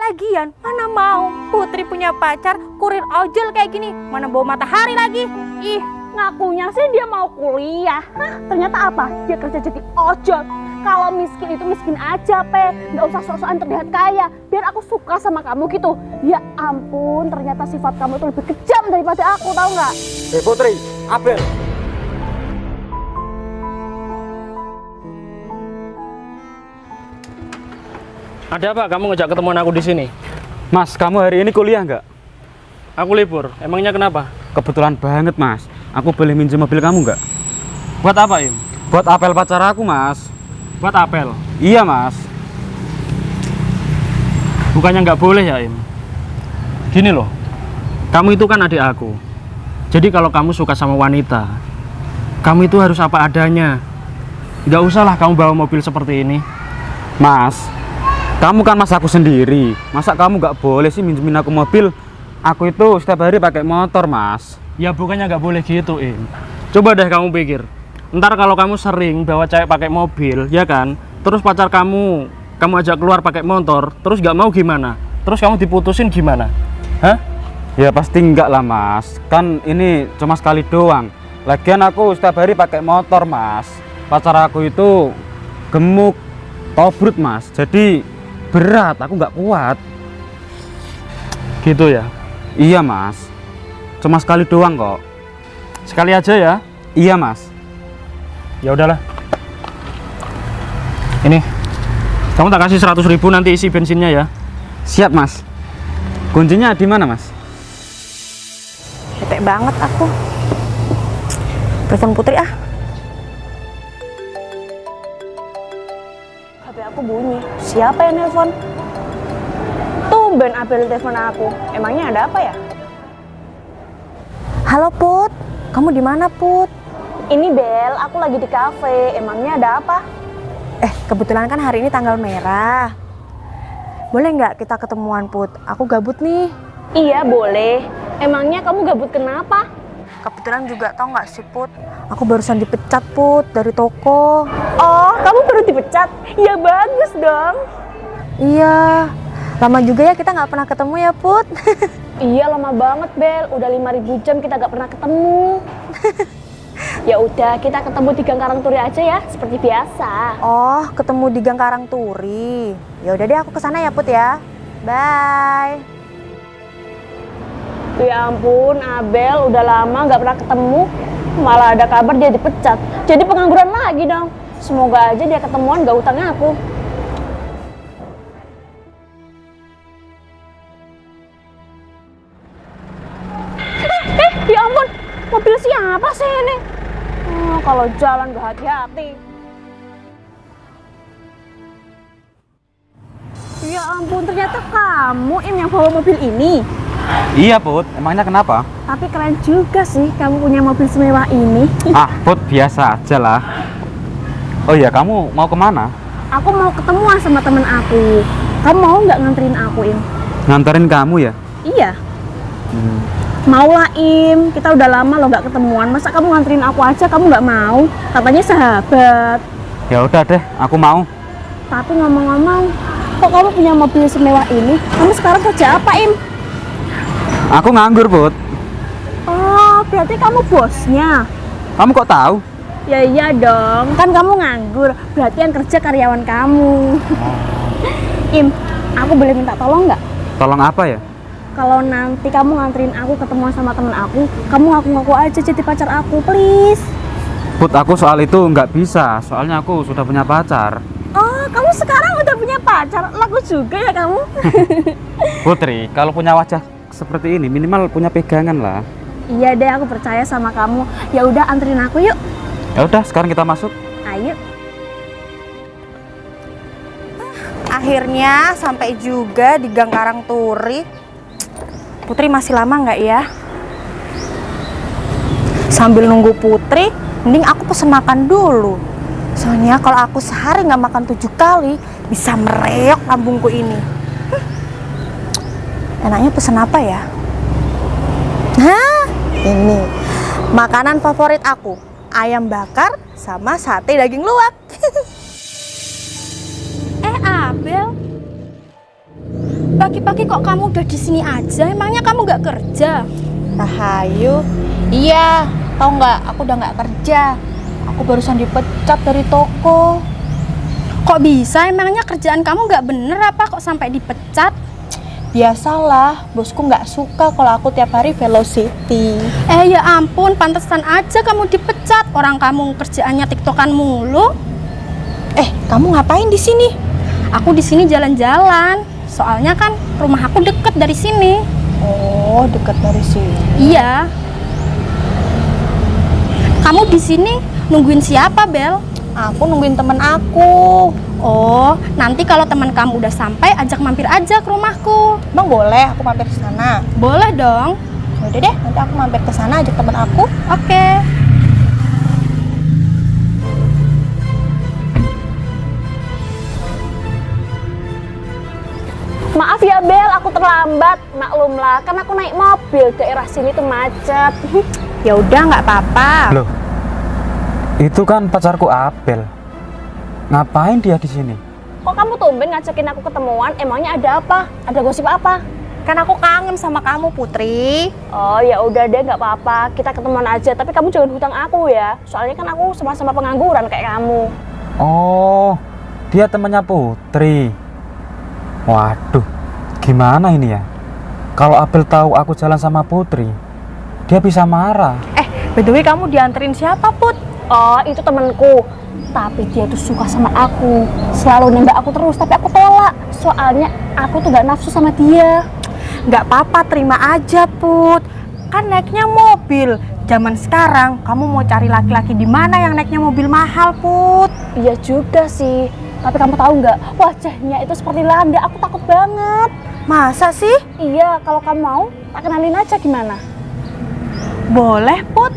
Lagian mana mau Putri punya pacar kurir ojol kayak gini, mana bawa matahari lagi. Ih, Ngakunya sih dia mau kuliah. Ternyata apa? Dia kerja jadi ojol. Kalau miskin itu miskin aja, nggak usah sok-sokan terlihat kaya. Biar aku suka sama kamu gitu. Ya ampun, ternyata sifat kamu itu lebih kejam daripada aku, tahu nggak? Putri, Abel. Ada apa kamu ngejak ketemuan aku di sini? Mas, kamu hari ini kuliah nggak? Aku libur. Emangnya kenapa? Kebetulan banget, Mas. Aku boleh minjem mobil kamu nggak? Buat apa, Im? Buat apel pacar aku, Mas. Buat apel. Iya, Mas. Bukannya nggak boleh ya, Im? Gini loh. Kamu itu kan adik aku. Jadi kalau kamu suka sama wanita, kamu itu harus apa adanya. Nggak usahlah kamu bawa mobil seperti ini. Mas, kamu kan mas aku sendiri. Masa kamu nggak boleh sih minjemin aku mobil? Aku itu setiap hari pakai motor, Mas. Ya bukannya nggak boleh gitu, Im. Coba deh kamu pikir. Ntar kalau kamu sering bawa cewek pakai mobil, ya kan? Terus pacar kamu ajak keluar pakai motor, terus nggak mau gimana? Terus kamu diputusin gimana? Hah? Ya pasti enggak lah, Mas. Kan ini cuma sekali doang. Lagian aku setiap hari pakai motor, Mas. Pacar aku itu gemuk, tobrut, Mas. Jadi berat, aku nggak kuat. Gitu ya? Iya, Mas. Cuma sekali doang kok. Sekali aja ya? Iya, Mas. Ya udahlah. Ini, kamu tak kasih 100.000 nanti isi bensinnya ya. Siap, Mas. Kuncinya di mana, Mas? bete banget aku. Telepon Putri ah. HP aku bunyi. Siapa yang nelpon? Tumben Abel telepon aku. Emangnya ada apa ya? Halo Put, kamu di mana Put? Ini Bel, aku lagi di kafe. Emangnya ada apa? Kebetulan kan hari ini tanggal merah. Boleh nggak kita ketemuan Put? Aku gabut nih. Iya boleh. Emangnya kamu gabut kenapa? Kebetulan juga tau nggak sih Put? Aku barusan dipecat Put dari toko. Oh, kamu baru dipecat? Ya bagus dong. Iya, lama juga ya kita nggak pernah ketemu ya Put. Iya lama banget Bel, udah 5.000 jam kita gak pernah ketemu. Ya udah kita ketemu di Gang Karangturi aja ya, seperti biasa. Oh, ketemu di Gang Karangturi. Ya udah deh aku kesana ya Put ya. Bye. Ya ampun, Abel udah lama gak pernah ketemu, malah ada kabar dia dipecat. Jadi pengangguran lagi dong. Semoga aja dia ketemuan gak utangnya aku. Ya ampun, mobil siapa sih ini? Kalau jalan gak hati-hati. Ya ampun, ternyata kamu Im yang bawa mobil ini. Iya, Put. Emangnya kenapa? Tapi keren juga sih kamu punya mobil semewah ini. Ah, Put, biasa aja lah. Oh iya, kamu mau kemana? Aku mau ketemuan sama temen aku. Kamu mau nggak nganterin aku, Im? Nganterin kamu ya? Iya. Mau lah, Im. Kita udah lama loh nggak ketemuan. Masa kamu nganterin aku aja, kamu nggak mau? Katanya sahabat. Ya udah deh, aku mau. Tapi ngomong-ngomong, kok kamu punya mobil semewah ini? Kamu sekarang kerja apa, Im? Aku nganggur, Put. Oh, berarti kamu bosnya? Kamu kok tahu? Ya iya dong, kan kamu nganggur. Berarti yang kerja karyawan kamu. Im, aku boleh minta tolong nggak? Tolong apa ya? Kalau nanti kamu nganterin aku ketemuan sama temen aku, kamu ngaku-ngaku aja jadi pacar aku, please. Put, aku soal itu nggak bisa. Soalnya aku sudah punya pacar. Oh, kamu sekarang udah punya pacar? Laku juga ya kamu? Putri, kalau punya wajah seperti ini, minimal punya pegangan lah. Iya deh, aku percaya sama kamu. Ya udah, anterin aku yuk. Ya udah, sekarang kita masuk. Ayo. Akhirnya sampai juga di Gang Karangturi. Putri masih lama nggak ya? Sambil nunggu Putri, mending aku pesen makan dulu. Soalnya kalau aku sehari nggak makan 7 kali, bisa mereok lambungku ini. Enaknya pesen apa ya? Nah, ini makanan favorit aku, ayam bakar sama sate daging luwak. Abel, Pagi-pagi kok kamu udah di sini aja? Emangnya kamu nggak kerja? Rahayu, iya, tau nggak? Aku udah nggak kerja. Aku barusan dipecat dari toko. Kok bisa? Emangnya kerjaan kamu nggak bener apa kok sampai dipecat? Biasalah, bosku nggak suka kalau aku tiap hari velocity. Ya ampun, pantesan aja kamu dipecat. Orang kamu kerjaannya tiktokan mulu. Kamu ngapain di sini? Aku di sini jalan-jalan. Soalnya kan rumah aku deket dari sini. Oh, dekat dari sini. Iya. Kamu di sini nungguin siapa, Bel? Aku nungguin temen aku. Oh, nanti kalau teman kamu udah sampai, ajak mampir aja ke rumahku. Emang boleh aku mampir ke sana? Boleh dong. Udah deh, nanti aku mampir ke sana ajak temen aku. Oke. Maaf ya Bel, aku terlambat. Maklumlah, kan aku naik mobil, daerah sini tuh macet. Ya udah, nggak apa-apa. Loh, itu kan pacarku Abel. Ngapain dia di sini? Kok kamu tumben ngajakin aku ketemuan? Emangnya ada apa? Ada gosip apa? Kan aku kangen sama kamu, Putri. Oh ya udah deh, nggak apa-apa. Kita ketemuan aja. Tapi kamu jangan hutang aku ya. Soalnya kan aku sama-sama pengangguran kayak kamu. Oh, dia temannya Putri. Waduh, gimana ini ya? Kalau Abel tahu aku jalan sama Putri, dia bisa marah. By the way, kamu dianterin siapa, Put? Oh, itu temanku. Tapi dia tuh suka sama aku. Selalu nembak aku terus, tapi aku tolak. Soalnya aku tuh gak nafsu sama dia. Nggak apa-apa, terima aja, Put. Kan naiknya mobil. Zaman sekarang, kamu mau cari laki-laki di mana yang naiknya mobil mahal, Put? Iya juga sih. Tapi kamu tahu nggak, wajahnya itu seperti Landa. Aku takut banget. Masa sih? Iya, kalau kamu mau, tak kenalin aja gimana? Boleh, Put.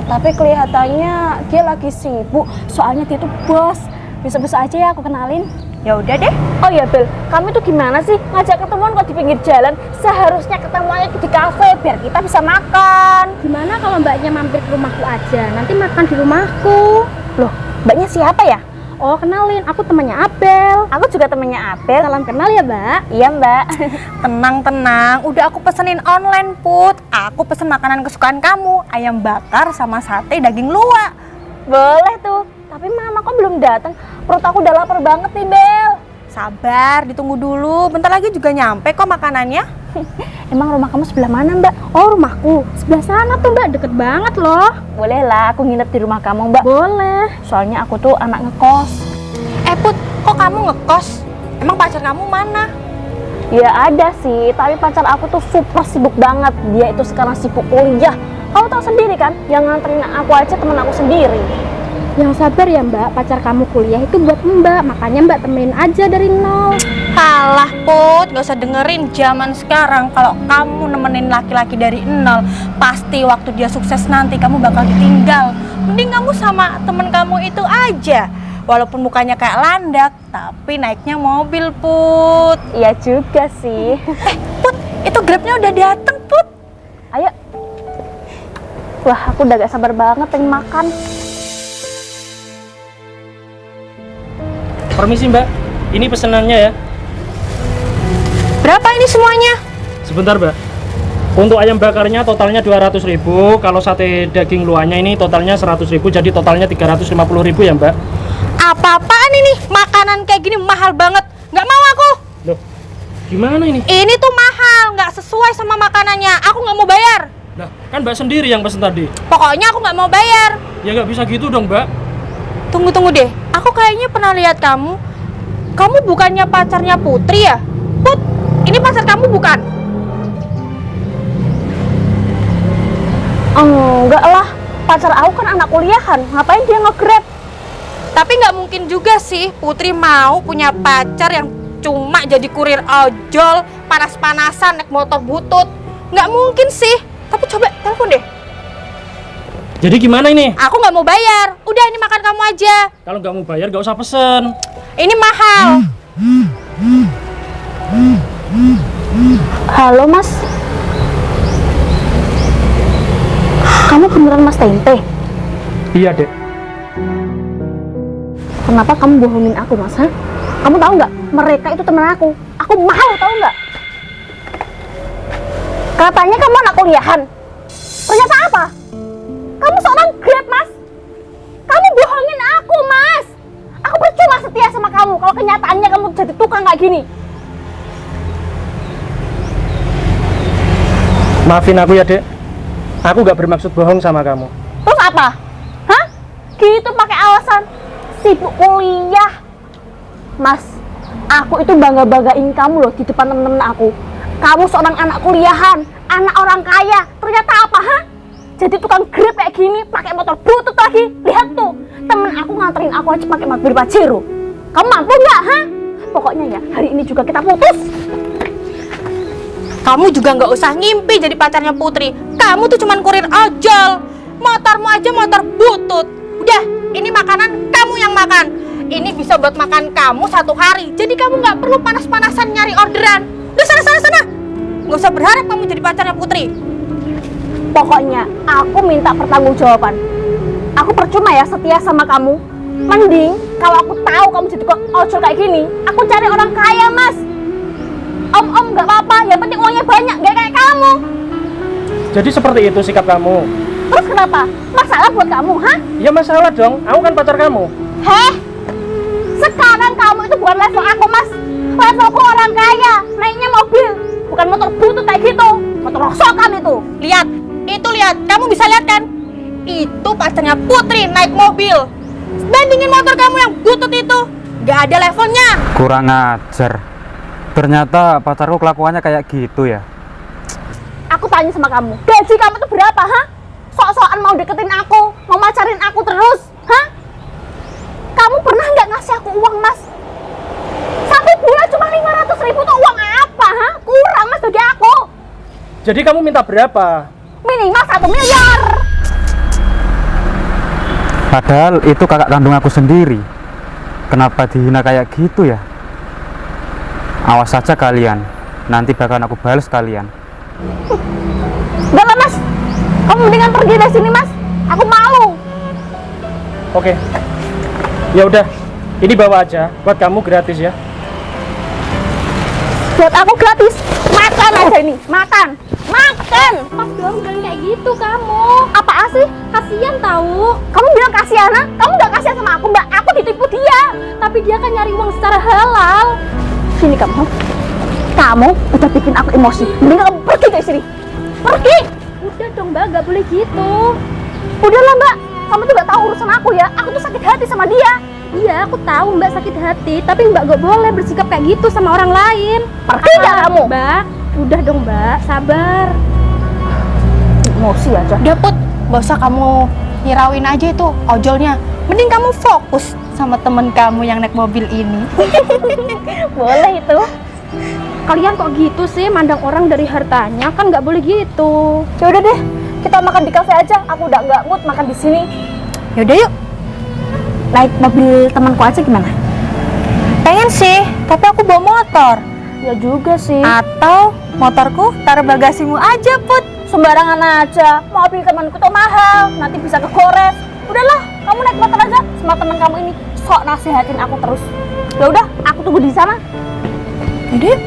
Tapi kelihatannya dia lagi sibuk. Soalnya dia tuh bos. Bisa-bisa aja ya aku kenalin. Ya udah deh. Oh ya Bel, kamu itu gimana sih ngajak ketemuan kok di pinggir jalan? Seharusnya ketemuannya di kafe biar kita bisa makan. Gimana kalau mbaknya mampir ke rumahku aja? Nanti makan di rumahku. Loh, mbaknya siapa ya? Oh kenalin, aku temannya Abel. Aku juga temannya Abel. Salam kenal ya Mbak. Iya Mbak. Tenang, udah aku pesenin online, Put. Aku pesen makanan kesukaan kamu, ayam bakar sama sate daging luwak. Boleh tuh, tapi mama kok belum datang? Perut aku udah lapar banget nih Bel. Sabar, ditunggu dulu. Bentar lagi juga nyampe kok makanannya. Emang rumah kamu sebelah mana Mbak? Oh rumahku sebelah sana tuh Mbak, deket banget loh. Boleh lah, aku nginep di rumah kamu Mbak. Boleh. Soalnya aku tuh anak ngekos. Put, kok kamu ngekos? Emang pacar kamu mana? Ya ada sih, tapi pacar aku tuh super sibuk banget. Dia itu sekarang sibuk kuliah. Kamu tahu sendiri kan, yang nganterin aku aja temen aku sendiri. Yang sabar ya Mbak, pacar kamu kuliah itu buat Mbak. Makanya Mbak temenin aja dari nol. Halah, Put, gak usah dengerin. Zaman sekarang kalau kamu nemenin laki-laki dari nol, pasti waktu dia sukses nanti kamu bakal ditinggal. Mending kamu sama temen kamu itu aja. Walaupun mukanya kayak landak, tapi naiknya mobil, Put. Iya juga sih. Put, itu Grabnya udah dateng, Put. Ayo. Wah, aku udah gak sabar banget pengen makan. Permisi Mbak, ini pesenannya ya. Berapa ini semuanya? Sebentar Mbak. Untuk ayam bakarnya totalnya 200.000, kalau sate daging luarnya ini totalnya 100.000, jadi totalnya 350.000 ya Mbak. Apa-apaan ini? Makanan kayak gini mahal banget. Nggak mau aku. Loh, gimana ini? Ini tuh mahal, nggak sesuai sama makanannya. Aku nggak mau bayar. Nah, kan Mbak sendiri yang pesen tadi. Pokoknya aku nggak mau bayar. Ya nggak bisa gitu dong Mbak. Tunggu deh. Aku kayaknya pernah lihat kamu. Kamu bukannya pacarnya Putri ya? Put, ini pacar kamu bukan? Enggak lah, pacar aku kan anak kuliahan. Ngapain dia nge-grab? Tapi nggak mungkin juga sih Putri mau punya pacar yang cuma jadi kurir ojol, panas-panasan, naik motor butut. Nggak mungkin sih. Tapi coba telepon deh. Jadi gimana ini? Aku nggak mau bayar. Udah, ini makan kamu aja. Kalau nggak mau bayar nggak usah pesen. Ini mahal. Halo Mas. Kamu beneran Mas Tempe? Iya Dek. Kenapa kamu bohongin aku Mas? Kamu tahu nggak? Mereka itu teman aku. Aku malu tahu nggak? Katanya kamu anak kuliahan. Ternyata apa? Kamu seorang Grab, Mas. Kamu bohongin aku, Mas. Aku percuma setia sama kamu kalau kenyataannya kamu jadi tukang kayak gini. Maafin aku ya, Dek. Aku gak bermaksud bohong sama kamu. Terus apa? Hah? Gitu pakai alasan sibuk kuliah. Mas, aku itu bangga-banggain kamu loh di depan temen-temen aku. Kamu seorang anak kuliahan, anak orang kaya. Ternyata apa, ha? Jadi tukang Grab kayak gini, pakai motor butut lagi. Lihat tuh, temen aku nganterin aku aja pakai mobil Pajero. Kamu mampu nggak, ha? Pokoknya ya, hari ini juga kita putus. Kamu juga nggak usah ngimpi jadi pacarnya Putri. Kamu tuh cuman kurir ojol. Motormu aja motor butut. Udah, ini makanan kamu yang makan. Ini bisa buat makan kamu 1 hari. Jadi kamu nggak perlu panas-panasan nyari orderan. Udah sana. Nggak usah berharap kamu jadi pacarnya Putri. Pokoknya aku minta pertanggungjawaban. Aku percuma ya setia sama kamu. Mending kalau aku tahu kamu jadi tukang ojol kayak gini, aku cari orang kaya, Mas. Om nggak apa-apa, yang penting uangnya banyak, nggak kayak kamu. Jadi seperti itu sikap kamu. Terus kenapa? Masalah buat kamu, ha? Ya masalah dong, aku kan pacar kamu. Heh? Sekarang kamu itu bukan level aku, Mas. Levelku orang kaya, naiknya mobil, bukan motor butut kayak gitu. Motor rongsokan itu. Lihat, kamu bisa lihat kan? Itu pacarnya Putri naik mobil. Bandingin motor kamu yang butut itu, nggak ada levelnya. Kurang ajar. Ternyata pacarku kelakuannya kayak gitu ya. Aku tanya sama kamu, gaji kamu tuh berapa, ha? Sok-sokan mau deketin aku, mau macarin aku terus, ha? Kamu pernah nggak ngasih aku uang, Mas? 1 bulan cuma 500.000 tuh uang apa, ha? Kurang, Mas, bagi aku. Jadi kamu minta berapa? Minimal 1 miliar. Padahal itu kakak kandung aku sendiri. Kenapa dihina kayak gitu ya? Awas saja kalian, nanti bakalan aku balas kalian. Udah lah, Mas, kamu mendingan pergi dari sini, Mas. Aku malu. Oke. Ya udah, ini bawa aja, buat kamu gratis ya. Buat aku gratis. Makan aja ini, makan. Pas dong jangan kayak gitu kamu. Apaan sih? Kasian tahu. Kamu bilang kasihan, ha? Kamu nggak kasihan sama aku, Mbak. Aku ditipu dia. Tapi dia kan nyari uang secara halal. Sini kamu. Kamu udah bikin aku emosi. Mending kamu pergi dari sini. Pergi. Udah dong Mbak, gak boleh gitu. Udahlah, Mbak. Kamu tuh gak tahu urusan aku ya. Aku tuh sakit hati sama dia. Iya, aku tahu Mbak sakit hati, tapi Mbak gak boleh bersikap kayak gitu sama orang lain. Pergi nggak kamu? Mbak, udah dong Mbak, sabar. Emosi aja. Udah Put, gak usah kamu hirauin aja itu ojolnya. Mending kamu fokus sama temen kamu yang naik mobil ini. Boleh itu. Kalian kok gitu sih, mandang orang dari hartanya, kan nggak boleh gitu. Ya udah deh, kita makan di kafe aja. Aku udah nggak mood makan di sini. Yaudah yuk. Naik mobil temanku aja gimana? Pengen sih, tapi aku bawa motor. Ya juga sih. Atau motorku taruh bagasimu aja Put. Sembarangan aja. Mobil temanku tuh mahal, nanti bisa kegores. Udahlah, kamu naik motor aja sama teman kamu ini. Sok nasihatin aku terus. Ya udah, aku tunggu di sana. Yaudah yuk.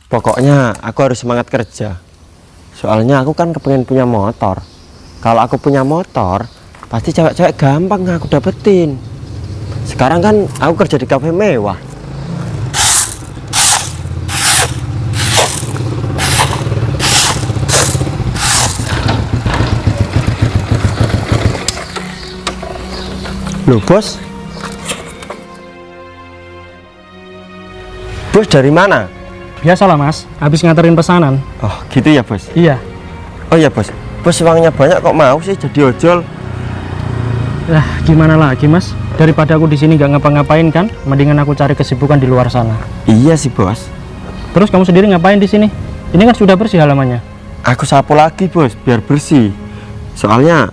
Pokoknya aku harus semangat kerja. Soalnya aku kan kepengen punya motor. Kalau aku punya motor, pasti cewek-cewek gampang aku dapetin. Sekarang kan aku kerja di kafe mewah. Loh bos? Bos dari mana? Biasalah Mas, habis nganterin pesanan. Oh gitu ya bos? Iya. Oh ya bos, bos uangnya banyak kok mau sih jadi ojol? Lah, gimana lagi Mas? Daripada aku di sini nggak ngapa-ngapain kan, mendingan aku cari kesibukan di luar sana. Iya sih bos. Terus kamu sendiri ngapain di sini? Ini kan sudah bersih halamannya. Aku sapu lagi bos, biar bersih. Soalnya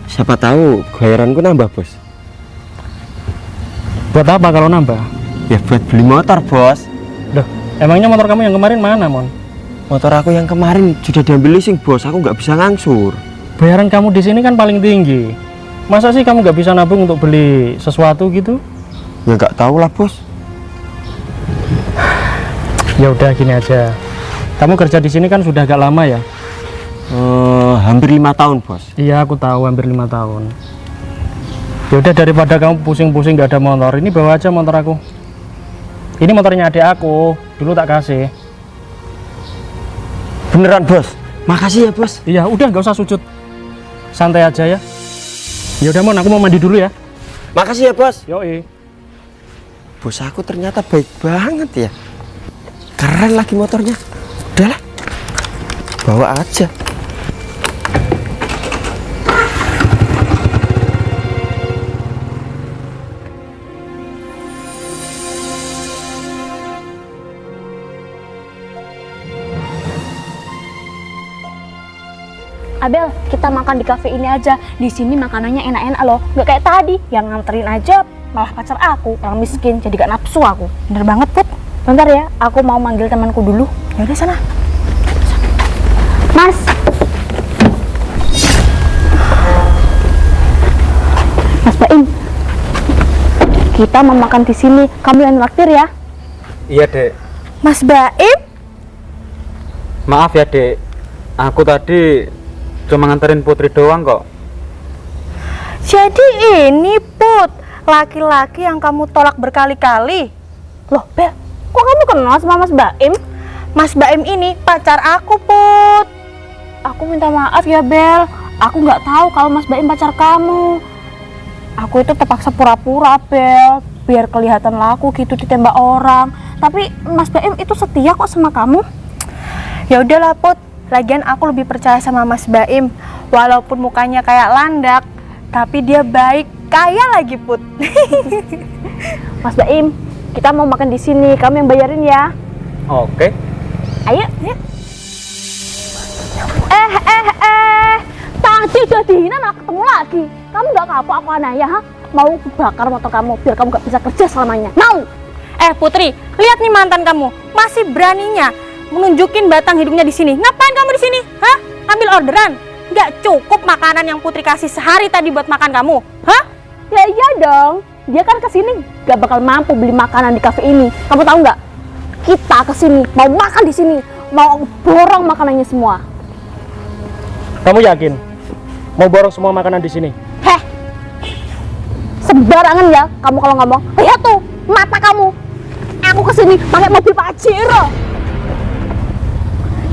Siapa tahu bayaranku nambah, Bos. Buat apa kalau nambah? Ya buat beli motor, Bos. Loh, emangnya motor kamu yang kemarin mana, Mon? Motor aku yang kemarin sudah diambil leasing, Bos. Aku nggak bisa ngangsur. Bayaran kamu di sini kan paling tinggi. Masa sih kamu nggak bisa nabung untuk beli sesuatu gitu? Ya nggak tahu lah, Bos. Ya udah gini aja. Kamu kerja di sini kan sudah agak lama ya? Hampir 5 tahun, Bos. Iya, aku tahu hampir 5 tahun. Ya udah daripada kamu pusing-pusing nggak ada motor, ini bawa aja motor aku. Ini motornya adik aku, dulu tak kasih. Beneran, Bos? Makasih ya, Bos. Iya, udah nggak usah sujud. Santai aja ya. Ya udah Mon, aku mau mandi dulu ya. Makasih ya, Bos. Yoi. Bos aku ternyata baik banget ya. Keren lagi motornya. Udahlah, bawa aja. Abel, kita makan di kafe ini aja. Di sini makanannya enak-enak loh. Nggak kayak tadi, yang nganterin aja malah pacar aku, orang miskin, jadi gak nafsu aku. Bener banget, Put. Bentar ya, aku mau manggil temanku dulu. Ya udah sana. Mas. Mas Baim. Kita mau makan di sini. Kamu yang traktir ya? Iya, Dek. Mas Baim? Maaf ya, Dek. Aku tadi cuma nganterin Putri doang kok. Jadi ini, Put, laki-laki yang kamu tolak berkali-kali. Loh, Bel, kok kamu kenal sama Mas Baim? Mas Baim ini pacar aku, Put. Aku minta maaf ya, Bel. Aku nggak tahu kalau Mas Baim pacar kamu. Aku itu terpaksa pura-pura, Bel, biar kelihatan laku gitu ditembak orang. Tapi Mas Baim itu setia kok sama kamu. Ya udahlah, Put. Lagian aku lebih percaya sama Mas Baim. Walaupun mukanya kayak landak, tapi dia baik, kaya lagi, Put. Mas Baim, kita mau makan di sini. Kamu yang bayarin ya. Oke. Ayo, ya. Tadi jadinya nak ketemu lagi. Kamu nggak kapok aku anaya, ha? Mau bakar motor kamu biar kamu nggak bisa kerja selamanya. Mau? Putri, lihat nih mantan kamu, masih beraninya menunjukin batang hidungnya di sini. Ngapain kamu di sini? Hah? Ambil orderan? Nggak cukup makanan yang Putri kasih sehari tadi buat makan kamu? Hah? Ya iya dong. Dia kan kesini gak bakal mampu beli makanan di kafe ini. Kamu tahu nggak? Kita kesini mau makan di sini, mau borong makanannya semua. Kamu yakin mau borong semua makanan di sini? Heh, sembarangan ya kamu kalau ngomong. Lihat tuh mata kamu. Aku kesini pakai mobil Pajero.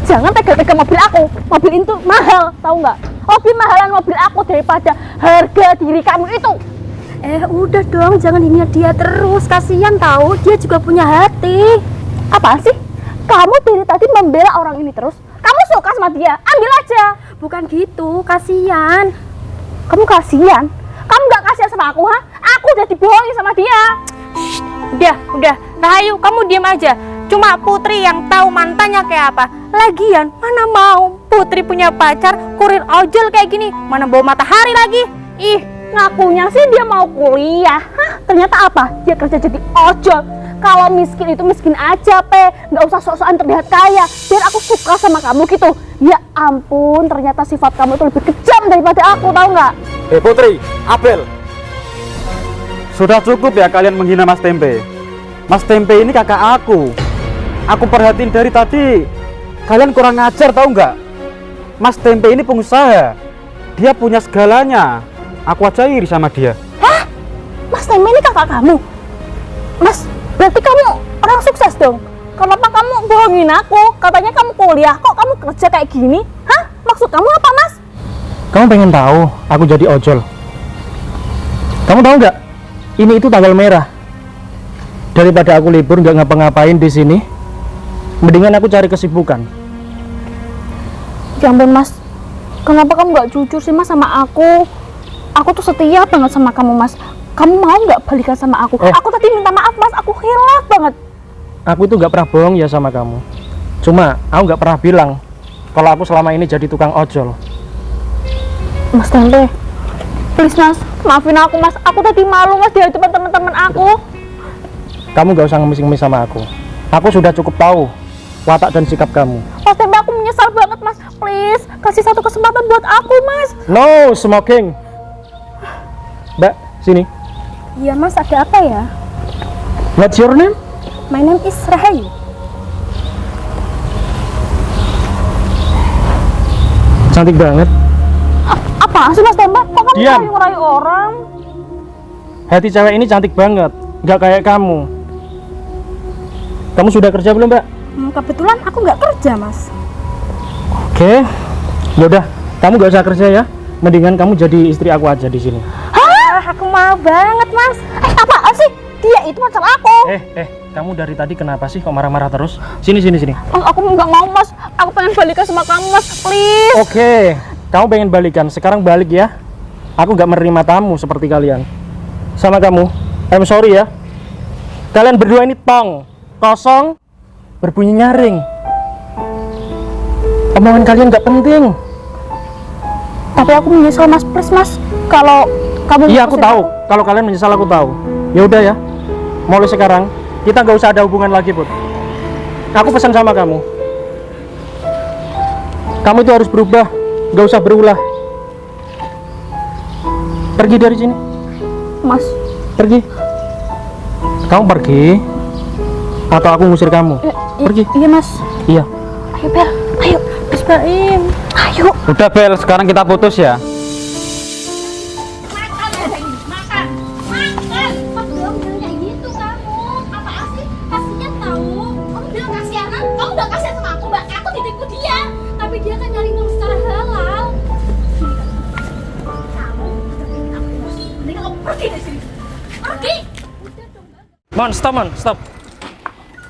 Jangan tega-tega mobil aku. Mobil itu mahal, tahu nggak? Lebih mahalan mobil aku daripada harga diri kamu itu. Udah dong, jangan hina dia terus. Kasihan tahu, dia juga punya hati. Apa sih? Kamu dari tadi membela orang ini terus. Kamu suka sama dia, ambil aja. Bukan gitu, kasihan. Kamu kasihan? Kamu nggak kasihan sama aku, ha? Aku udah dibohongi sama dia. Udah, Rahayu, kamu diam aja. Cuma Putri yang tahu mantannya kayak apa. Lagian, mana mau Putri punya pacar kurir ojol kayak gini. Mana bawa matahari lagi. Ih, Ngakunya sih dia mau kuliah. Hah, ternyata apa? Dia kerja jadi ojol. Kalau miskin itu miskin aja, Pe. Nggak usah sok-sokan terlihat kaya. Biar aku suka sama kamu gitu. Ya ampun, ternyata sifat kamu itu lebih kejam daripada aku, tahu nggak? Putri, Abel. Sudah cukup ya kalian menghina Mas Tempe. Mas Tempe ini kakak aku. Aku perhatiin dari tadi. Kalian kurang ajar, tahu nggak? Mas Tempe ini pengusaha. Dia punya segalanya. Aku aja iri sama dia. Hah? Mas Tempe ini kakak kamu? Mas, berarti kamu orang sukses dong? Kenapa kamu bohongin aku? Katanya kamu kuliah, kok kamu kerja kayak gini? Hah? Maksud kamu apa, Mas? Kamu pengen tahu aku jadi ojol? Kamu tahu nggak? Ini itu tanggal merah. Daripada aku libur nggak ngapa-ngapain di sini, mendingan aku cari kesibukan. Ya ampun, Mas. Kenapa kamu nggak jujur sih, Mas, sama aku? Aku tuh setia banget sama kamu, Mas. Kamu mau nggak balikan sama aku? Aku tadi minta maaf, Mas. Aku hilaf banget. Aku itu nggak pernah bohong ya sama kamu. Cuma aku nggak pernah bilang kalau aku selama ini jadi tukang ojol. Mas Tempe, Please mas, maafin aku mas. Aku tadi malu mas di depan teman-teman aku. Kamu gak usah ngemis-ngemis sama aku. Aku sudah cukup tahu watak dan sikap kamu. Mas tapi aku menyesal banget mas. Please, kasih satu kesempatan buat aku mas. No smoking. Mbak, sini. Iya mas, ada apa ya? What's your name? My name is Rahayu. Cantik banget. Apa sih mas tembak? Kok kamu Diam. ngerayu orang? Hati cewek ini cantik banget. Gak kayak kamu. Kamu sudah kerja belum, Mbak? Kebetulan aku nggak kerja mas. Oke. Yaudah, kamu gak usah kerja ya. Mendingan kamu jadi istri aku aja di sini. Aku mau banget mas. Apaan sih? Dia itu pacar aku. Kamu dari tadi kenapa sih kok marah-marah terus? Sini. Aku nggak mau mas. Aku pengen balikan sama kamu mas. Please. Oke, kamu pengen balikan. Sekarang balik ya. Aku gak menerima tamu seperti kalian. Sama kamu, I'm sorry ya. Kalian berdua ini tong, kosong, berbunyi nyaring. Omongan kalian gak penting. Tapi aku menyesal mas. Please mas. Kalau kamu Iya, aku mutusin tahu. Kalau kalian menyesal aku tahu. Ya udah ya. Mulai sekarang kita gak usah ada hubungan lagi, Put. Aku pesan sama kamu. Kamu itu harus berubah, gak usah berulah. Pergi dari sini. mas. Pergi. Kamu pergi atau aku ngusir kamu? Pergi. Iya mas. Iya. Ayo Bel. Ayo. Mas Baim. Ayo. Udah Bel, sekarang kita putus ya. Mas belum bilang kayak gitu kamu. Apaan sih? Kasian tahu. Kamu bilang kasianan. Kamu udah kasihan sama aku, mbak. Aku ditipu dia. Tapi dia kan nyari uang secara halal. Kamu deketin aku terus. Mending kamu pergi dari sini. Pergi. Udah dong, mbak. Mon, stop.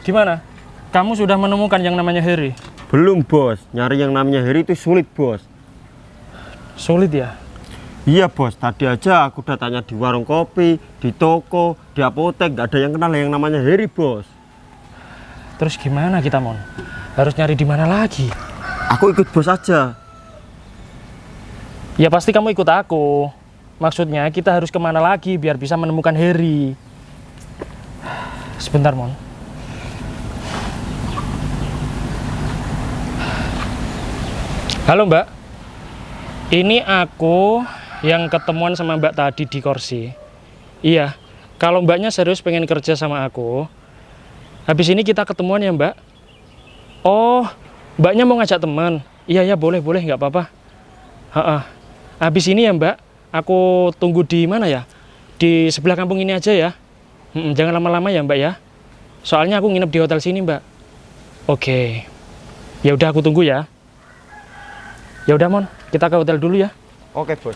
Gimana? Kamu sudah menemukan yang namanya Harry? Belum bos, nyari yang namanya Harry itu sulit bos. Sulit ya? Iya bos, tadi aja aku udah tanya di warung kopi, di toko, di apotek, gak ada yang kenal yang namanya Harry bos. Terus gimana kita, Mon? Harus nyari di mana lagi? Aku ikut bos aja. Ya pasti kamu ikut aku. Maksudnya kita harus kemana lagi biar bisa menemukan Harry. Sebentar, Mon. Halo, Mbak. Ini aku yang ketemuan sama Mbak tadi di kursi. Iya, kalau Mbaknya serius pengen kerja sama aku, habis ini kita ketemuan ya, Mbak. Oh, Mbaknya mau ngajak teman. Iya, boleh, nggak apa-apa. Habis ini ya, Mbak, aku tunggu di mana ya? Di sebelah kampung ini aja ya. Jangan lama-lama ya, Mbak ya. Soalnya aku nginep di hotel sini, Mbak. Oke. Ya udah aku tunggu ya. Ya udah, Mon, kita ke hotel dulu ya. Oke bos.